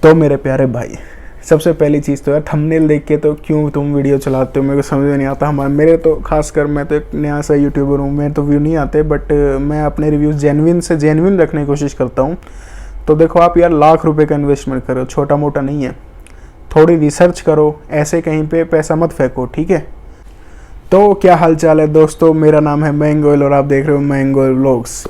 तो मेरे प्यारे भाई, सबसे पहली चीज़ तो यार थंबनेल देख के तो क्यों तुम वीडियो चलाते हो, मेरे को समझ में नहीं आता। मेरे तो खासकर मैं तो एक नया सा यूट्यूबर हूँ, मेरे तो व्यू नहीं आते, बट मैं अपने रिव्यूज़ जेन्युइन से जेन्युइन रखने की कोशिश करता हूँ। तो देखो आप यार, लाख रुपए का इन्वेस्टमेंट करो, छोटा मोटा नहीं है। थोड़ी रिसर्च करो, ऐसे कहीं पे पैसा मत फेंको, ठीक है। तो क्या हाल चाल है दोस्तों, मेरा नाम है मयंक गोयल और आप देख रहे हो मयंक गोयल व्लॉग्स।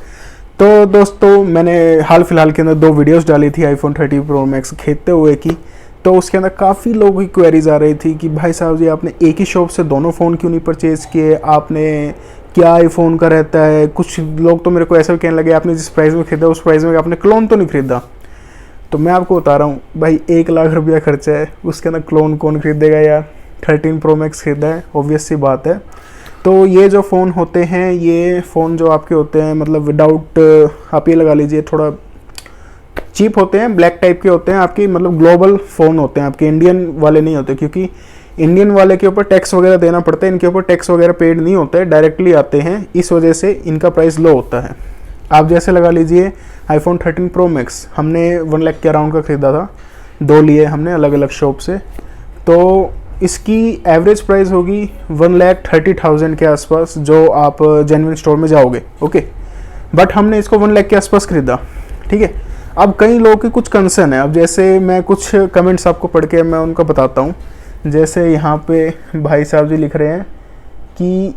तो दोस्तों, मैंने हाल फिलहाल के अंदर 2 वीडियोस डाली थी आईफोन 30 प्रो मैक्स खरीदते हुए की। तो उसके अंदर काफ़ी लोगों की क्वेरीज आ रही थी कि भाई साहब जी, आपने एक ही शॉप से दोनों फ़ोन क्यों नहीं परचेज़ किए, आपने क्या आईफोन का रहता है। कुछ लोग तो मेरे को ऐसा भी कहने लगे, आपने जिस प्राइस में खरीदा उस प्राइस में आपने क्लोन तो नहीं खरीदा। तो मैं आपको बता रहा हूँ भाई, 1 लाख रुपया खर्चा है, उसके अंदर क्लोन कौन खरीदेगा यार। 13 प्रो मैक्स खरीदा है, ऑब्वियस सी बात है। तो ये जो फ़ोन होते हैं, ये फ़ोन जो आपके होते हैं, मतलब विदाउट, आप ये लगा लीजिए, थोड़ा चीप होते हैं, ब्लैक टाइप के होते हैं आपकी, मतलब ग्लोबल फ़ोन होते हैं आपके, इंडियन वाले नहीं होते। क्योंकि इंडियन वाले के ऊपर टैक्स वगैरह देना पड़ता है, इनके ऊपर टैक्स वगैरह पेड नहीं होता है, डायरेक्टली आते हैं, इस वजह से इनका प्राइस लो होता है। आप जैसे लगा लीजिए आईफोन 13 प्रो मैक्स हमने 1 लाख के अराउंड का ख़रीदा था, 2 लिए हमने अलग अलग शॉप से। तो इसकी एवरेज प्राइस होगी 1,30,000 के आसपास, जो आप जेन्युइन स्टोर में जाओगे, ओके। बट हमने इसको 1 लाख के आसपास खरीदा, ठीक है। अब कई लोगों के कुछ कंसर्न है, अब जैसे मैं कुछ कमेंट्स आपको पढ़ के मैं उनका बताता हूँ। जैसे यहाँ पे भाई साहब जी लिख रहे हैं कि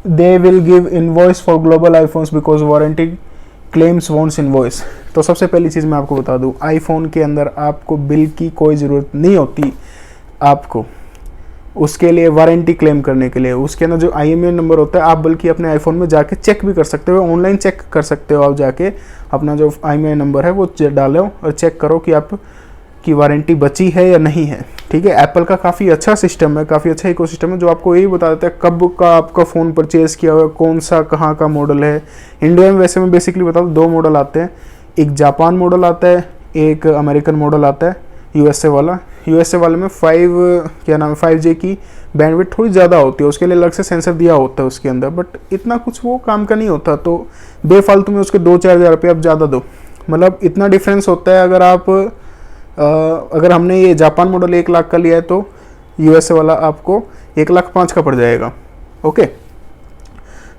they will give invoice for global iPhones because warranty claims wants invoice. तो सबसे पहली चीज़ मैं आपको बता दूँ, आईफोन के अंदर आपको बिल की कोई ज़रूरत नहीं होती आपको, उसके लिए वारंटी क्लेम करने के लिए। उसके अंदर जो IMEI नंबर होता है, आप बल्कि अपने आईफोन में जाके चेक भी कर सकते हो, ऑनलाइन चेक कर सकते हो। आप जाके अपना जो IMEI नंबर है वो डालो और चेक करो कि आपकी वारंटी बची है या नहीं है, ठीक है। एप्पल का काफ़ी अच्छा सिस्टम है, काफ़ी अच्छा इकोसिस्टम है, जो आपको यही बता देता है कब का आपका फ़ोन परचेज़ किया हुआ है, कौन सा कहाँ का मॉडल है। इंडिया में वैसे मैं बेसिकली बता दूँ 2 मॉडल आते हैं, एक जापान मॉडल आता है, एक अमेरिकन मॉडल आता है, USA वाला। USA वाले में 5G की बैंडविड्थ थोड़ी ज़्यादा होती है, उसके लिए अलग से सेंसर दिया होता है उसके अंदर, बट इतना कुछ वो काम का नहीं होता। तो बेफालतू में उसके 2-4 हज़ार रुपये आप ज़्यादा दो, मतलब इतना डिफरेंस होता है। अगर हमने ये जापान मॉडल 1 लाख का लिया है, तो USA वाला आपको 1,05,000 का पड़ जाएगा, ओके।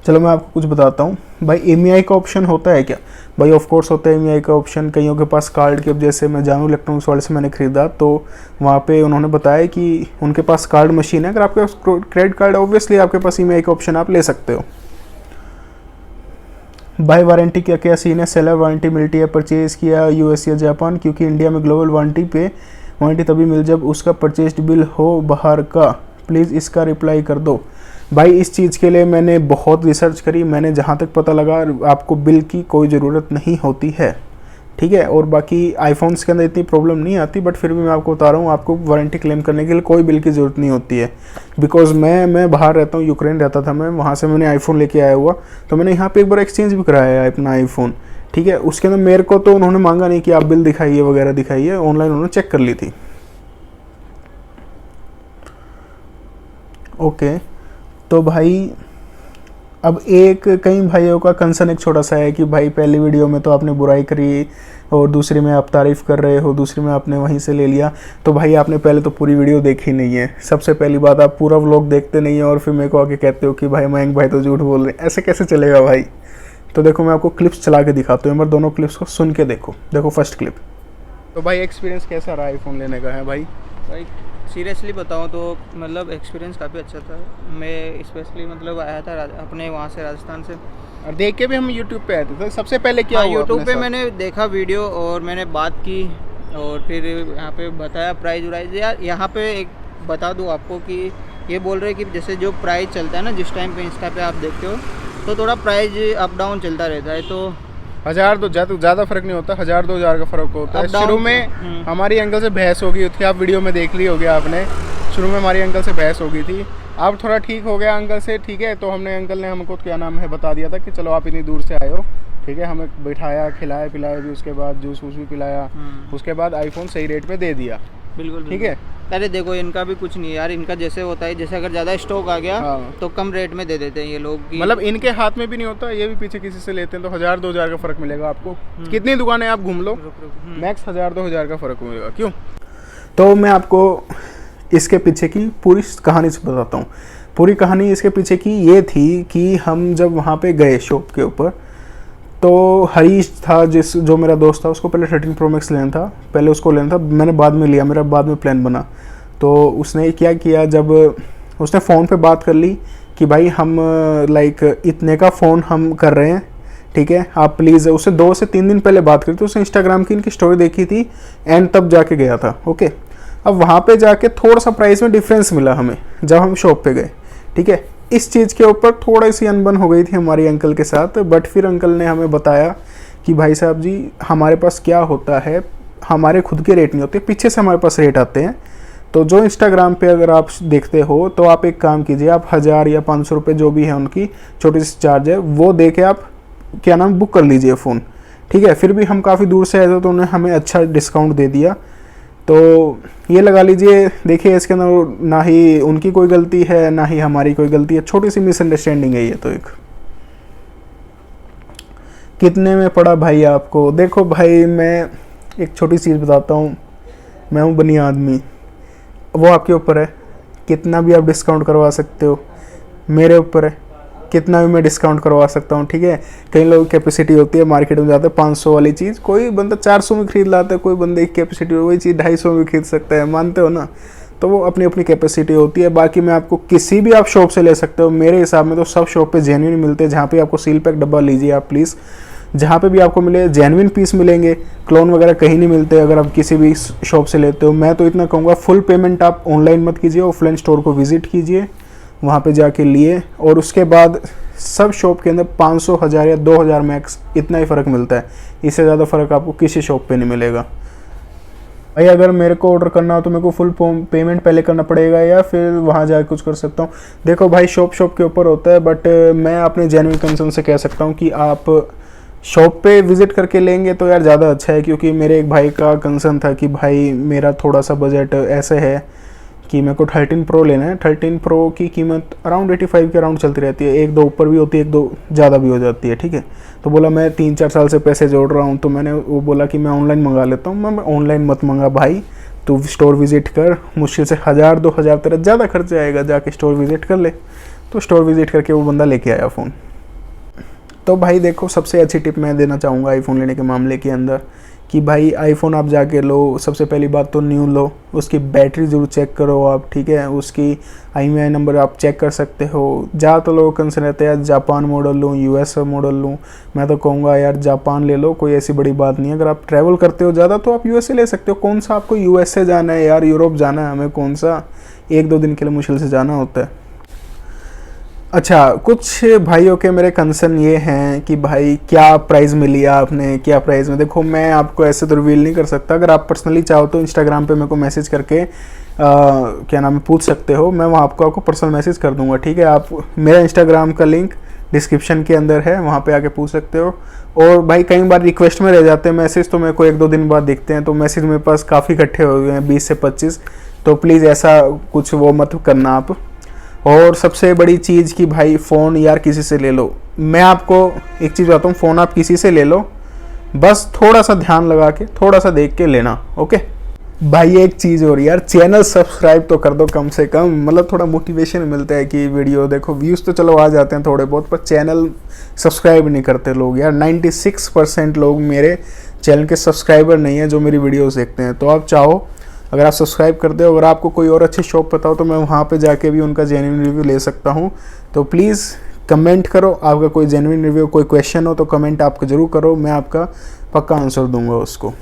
चलो मैं आपको कुछ बताता हूँ भाई। EMI का ऑप्शन होता है क्या भाई? ऑफ कोर्स होता है EMI का ऑप्शन। कईयों के पास कार्ड के, अब जैसे मैं जानू इलेक्ट्रॉनिक्स वाले से मैंने ख़रीदा, तो वहाँ पे उन्होंने बताया कि उनके पास कार्ड मशीन है। अगर आपके पास क्रेडिट कार्ड है, ऑब्वियसली आपके पास EMI का ऑप्शन आप ले सकते हो। भाई वारंटी क्या क्या सीन है? सेलर वारंटी मिलती है परचेज़ किया US या जापान, क्योंकि इंडिया में ग्लोबल वारंटी तभी मिल जब उसका परचेज बिल हो बाहर का। प्लीज़ इसका रिप्लाई कर दो। भाई इस चीज़ के लिए मैंने बहुत रिसर्च करी, मैंने जहाँ तक पता लगा आपको बिल की कोई ज़रूरत नहीं होती है, ठीक है। और बाकी आईफोन्स के अंदर इतनी प्रॉब्लम नहीं आती, बट फिर भी मैं आपको बता रहा हूँ, आपको वारंटी क्लेम करने के लिए कोई बिल की ज़रूरत नहीं होती है। बिकॉज मैं बाहर रहता हूँ, यूक्रेन रहता था मैं, वहाँ से मैंने आईफोन लेके आया हुआ, तो मैंने यहाँ पे एक बार एक्सचेंज भी कराया है अपना आईफोन, ठीक है। उसके अंदर मेरे को तो उन्होंने मांगा नहीं कि आप बिल दिखाइए वगैरह दिखाइए, ऑनलाइन उन्होंने चेक कर ली थी, ओके। तो भाई अब कई भाइयों का कंसर्न एक छोटा सा है कि भाई पहली वीडियो में तो आपने बुराई करी और दूसरी में आप तारीफ़ कर रहे हो, दूसरी में आपने वहीं से ले लिया। तो भाई आपने पहले तो पूरी वीडियो देखी नहीं है, सबसे पहली बात। आप पूरा व्लॉग देखते नहीं है और फिर मेरे को आके कहते हो कि भाई मयंक भाई तो झूठ बोल रहे हैं, ऐसे कैसे चलेगा भाई? तो देखो मैं आपको क्लिप्स चला के दिखाता हूँ, एक बार दोनों क्लिप्स को सुन के देखो फर्स्ट क्लिप। तो भाई एक्सपीरियंस कैसा रहा आईफोन लेने का है भाई? सीरियसली बताऊँ तो मतलब एक्सपीरियंस काफ़ी अच्छा था। मैं स्पेशली मतलब आया था अपने वहाँ से, राजस्थान से, और देख के भी हम यूट्यूब पे आए थे। तो सबसे पहले क्या हुआ? यूट्यूब पे मैंने देखा वीडियो और मैंने बात की और फिर यहाँ पे बताया प्राइस यार। यहाँ पे एक बता दूँ आपको कि ये बोल रहे कि जैसे जो प्राइस चलता है ना, जिस टाइम पे इंस्टा पे आप देखते हो, तो थोड़ा प्राइस अप डाउन चलता रहता है। तो 1000 तो ज़्यादा फर्क नहीं होता, 1000-2000 का फर्क होता है। शुरू में हमारी अंकल से बहस हो गई थी, आप वीडियो में देख ली होगी आपने। शुरू में हमारी अंकल से बहस हो गई थी, अब थोड़ा ठीक हो गया अंकल से, ठीक है। तो अंकल ने हमको क्या नाम है बता दिया था कि चलो आप इतनी दूर से आए हो, ठीक है। हमें बैठाया, खिलाया भी, उसके बाद जूस वूस भी पिलाया, उसके बाद आईफोन सही रेट पे दे दिया, बिल्कुल ठीक है। अरे देखो इनका भी कुछ नहीं है यार, इनका जैसे होता है, जैसे अगर ज़्यादा स्टॉक आ गया हाँ। तो कम रेट में दे देते हैं ये लोग कि मतलब इनके हाथ में भी नहीं होता, ये भी पीछे किसी से लेते हैं तो 1000-2000 का फ़र्क मिलेगा आपको। कितनी दुकानें आप घूम लो, रुक रुक मैक्स 1000-2000 का फ़र्क मिलेगा। क्यों? तो मैं आपको इसके पीछे की पूरी कहानी से बताता हूँ। पूरी कहानी इसके पीछे की ये थी कि हम जब वहाँ पे गए शॉप के ऊपर, तो हरीश था जो मेरा दोस्त था, उसको पहले 13 Pro Max लेना था, पहले उसको लेना था, मैंने बाद में लिया, मेरा बाद में प्लान बना। तो उसने क्या किया, जब उसने फ़ोन पे बात कर ली कि भाई हम लाइक इतने का फ़ोन हम कर रहे हैं, ठीक है, आप प्लीज़, उससे 2 से 3 दिन पहले बात करी थी, उसने इंस्टाग्राम की इनकी स्टोरी देखी थी एंड तब जाके गया था। ओके, अब वहाँ पे जाके थोड़ा सा प्राइस में डिफरेंस मिला हमें जब हम शॉप पे गए, ठीक है। इस चीज़ के ऊपर थोड़ी सी अनबन हो गई थी हमारी अंकल के साथ, बट फिर अंकल ने हमें बताया कि भाई साहब जी हमारे पास क्या होता है, हमारे खुद के रेट नहीं होते, पीछे से हमारे पास रेट आते हैं। तो जो इंस्टाग्राम पे अगर आप देखते हो तो आप एक काम कीजिए, आप 1000 या 500 रुपये जो भी है उनकी छोटी सी चार्ज है, वो दे के आप क्या नाम बुक कर लीजिए फ़ोन, ठीक है। फिर भी हम काफ़ी दूर से आए थे तो उन्होंने हमें अच्छा डिस्काउंट दे दिया। तो ये लगा लीजिए, देखिए इसके अंदर ना ही उनकी कोई गलती है ना ही हमारी कोई गलती है, छोटी सी मिसअंडरस्टैंडिंग है ये तो एक। कितने में पड़ा भाई आपको? देखो भाई मैं एक छोटी चीज़ बताता हूँ, मैं हूँ बनी आदमी, वो आपके ऊपर है, कितना भी आप डिस्काउंट करवा सकते हो, मेरे ऊपर है, कितना भी मैं डिस्काउंट करवा सकता हूँ, ठीक है। कई लोग कैपेसिटी होती है, मार्केट में जाते हैं 500 वाली चीज़, कोई बंदा 400 में खरीद लाता है, कोई बंदे की कैपेसिटी वही चीज़ 250 में खरीद सकता है, मानते हो ना। तो वो अपनी अपनी कैपेसिटी होती है। बाकी मैं आपको किसी भी आप शॉप से ले सकते हो, मेरे हिसाब में तो सब शॉप पे जेन्युइन मिलते हैं। जहाँ पे आपको सील पैक डब्बा लीजिए आप प्लीज़, जहाँ पे भी आपको मिले जेन्युइन पीस मिलेंगे, क्लोन वगैरह कहीं नहीं मिलते अगर आप किसी भी शॉप से लेते हो। मैं तो इतना कहूँगा, फुल पेमेंट आप ऑनलाइन मत कीजिए, ऑफलाइन स्टोर को विजिट कीजिए, वहाँ पे जाके लिए, और उसके बाद सब शॉप के अंदर 500, 1000 या 2000 मैक्स इतना ही फ़र्क मिलता है, इससे ज़्यादा फ़र्क आपको किसी शॉप पे नहीं मिलेगा। भाई अगर मेरे को ऑर्डर करना हो तो मेरे को फुल पेमेंट पहले करना पड़ेगा या फिर वहाँ जाके कुछ कर सकता हूँ? देखो भाई शॉप के ऊपर होता है, बट मैं अपने जेन्युइन कंसर्न से कह सकता हूँ कि आप शॉप पे विज़िट करके लेंगे तो यार ज़्यादा अच्छा है। क्योंकि मेरे एक भाई का कंसर्न था कि भाई मेरा थोड़ा सा बजट ऐसे है कि मेरे को 13 Pro लेना है। 13 Pro की कीमत अराउंड 85 के अराउंड चलती रहती है, 1-2 ऊपर भी होती है, 1-2 ज़्यादा भी हो जाती है, ठीक है। तो बोला मैं 3-4 साल से पैसे जोड़ रहा हूँ, तो मैंने वो बोला कि मैं ऑनलाइन मंगा लेता हूँ। मैं ऑनलाइन मत मंगा भाई, तू स्टोर विज़िट कर, मुश्किल से 1000-2000 तेरा ज़्यादा खर्चा आएगा, जाके स्टोर विज़िट कर ले। तो स्टोर विज़िट करके वो बंदा लेके आया फ़ोन। तो भाई देखो सबसे अच्छी टिप मैं देना चाहूँगा आईफोन लेने के मामले के अंदर कि भाई आईफोन आप जाके लो, सबसे पहली बात तो न्यू लो, उसकी बैटरी ज़रूर चेक करो आप, ठीक है। उसकी IMEI नंबर आप चेक कर सकते हो। ज़्यादातर लोगों का कंसर्न रहता है यार जापान मॉडल लूँ, US मॉडल लूँ। मैं तो कहूँगा यार जापान ले लो, कोई ऐसी बड़ी बात नहीं है। अगर आप ट्रैवल करते हो ज़्यादा तो आप USA ले सकते हो। कौन सा आपको USA जाना है यार, यूरोप जाना है, हमें कौन सा 1-2 दिन के लिए मुश्किल से जाना होता है। अच्छा, कुछ भाइयों के मेरे कंसर्न ये हैं कि भाई क्या प्राइस में लिया आपने, क्या प्राइस में। देखो मैं आपको ऐसे तो रिवील नहीं कर सकता, अगर आप पर्सनली चाहो तो इंस्टाग्राम पे मेरे को मैसेज करके क्या नाम है पूछ सकते हो, मैं वहाँ आपको पर्सनल मैसेज कर दूंगा, ठीक है। आप मेरा इंस्टाग्राम का लिंक डिस्क्रिप्शन के अंदर है, वहाँ पे आके पूछ सकते हो। और भाई कई बार रिक्वेस्ट में रह जाते हैं मैसेज, तो मेरे को 1-2 दिन बाद दिखते हैं, तो मैसेज मेरे पास काफ़ी इकट्ठे हो गए हैं 20 से 25, तो प्लीज़ ऐसा कुछ वो मत करना आप। और सबसे बड़ी चीज़ कि भाई फ़ोन यार किसी से ले लो। मैं आपको एक चीज़ बताता हूँ, फ़ोन आप किसी से ले लो, बस थोड़ा सा ध्यान लगा के, थोड़ा सा देख के लेना, ओके। भाई एक चीज़ और यार, चैनल सब्सक्राइब तो कर दो कम से कम, मतलब थोड़ा मोटिवेशन मिलता है कि वीडियो देखो, व्यूज़ तो चलो आ जाते हैं थोड़े बहुत, पर चैनल सब्सक्राइब नहीं करते लोग यार। 96% लोग मेरे चैनल के सब्सक्राइबर नहीं है जो मेरी वीडियोज़ देखते हैं। तो आप चाहो अगर आप सब्सक्राइब कर दो, अगर आपको कोई और अच्छी शॉप पता हो तो मैं वहाँ पे जाके भी उनका जेन्युइन रिव्यू ले सकता हूँ। तो प्लीज़ कमेंट करो, आपका कोई जेन्युइन रिव्यू, कोई क्वेश्चन हो तो कमेंट आपको ज़रूर करो, मैं आपका पक्का आंसर दूंगा उसको।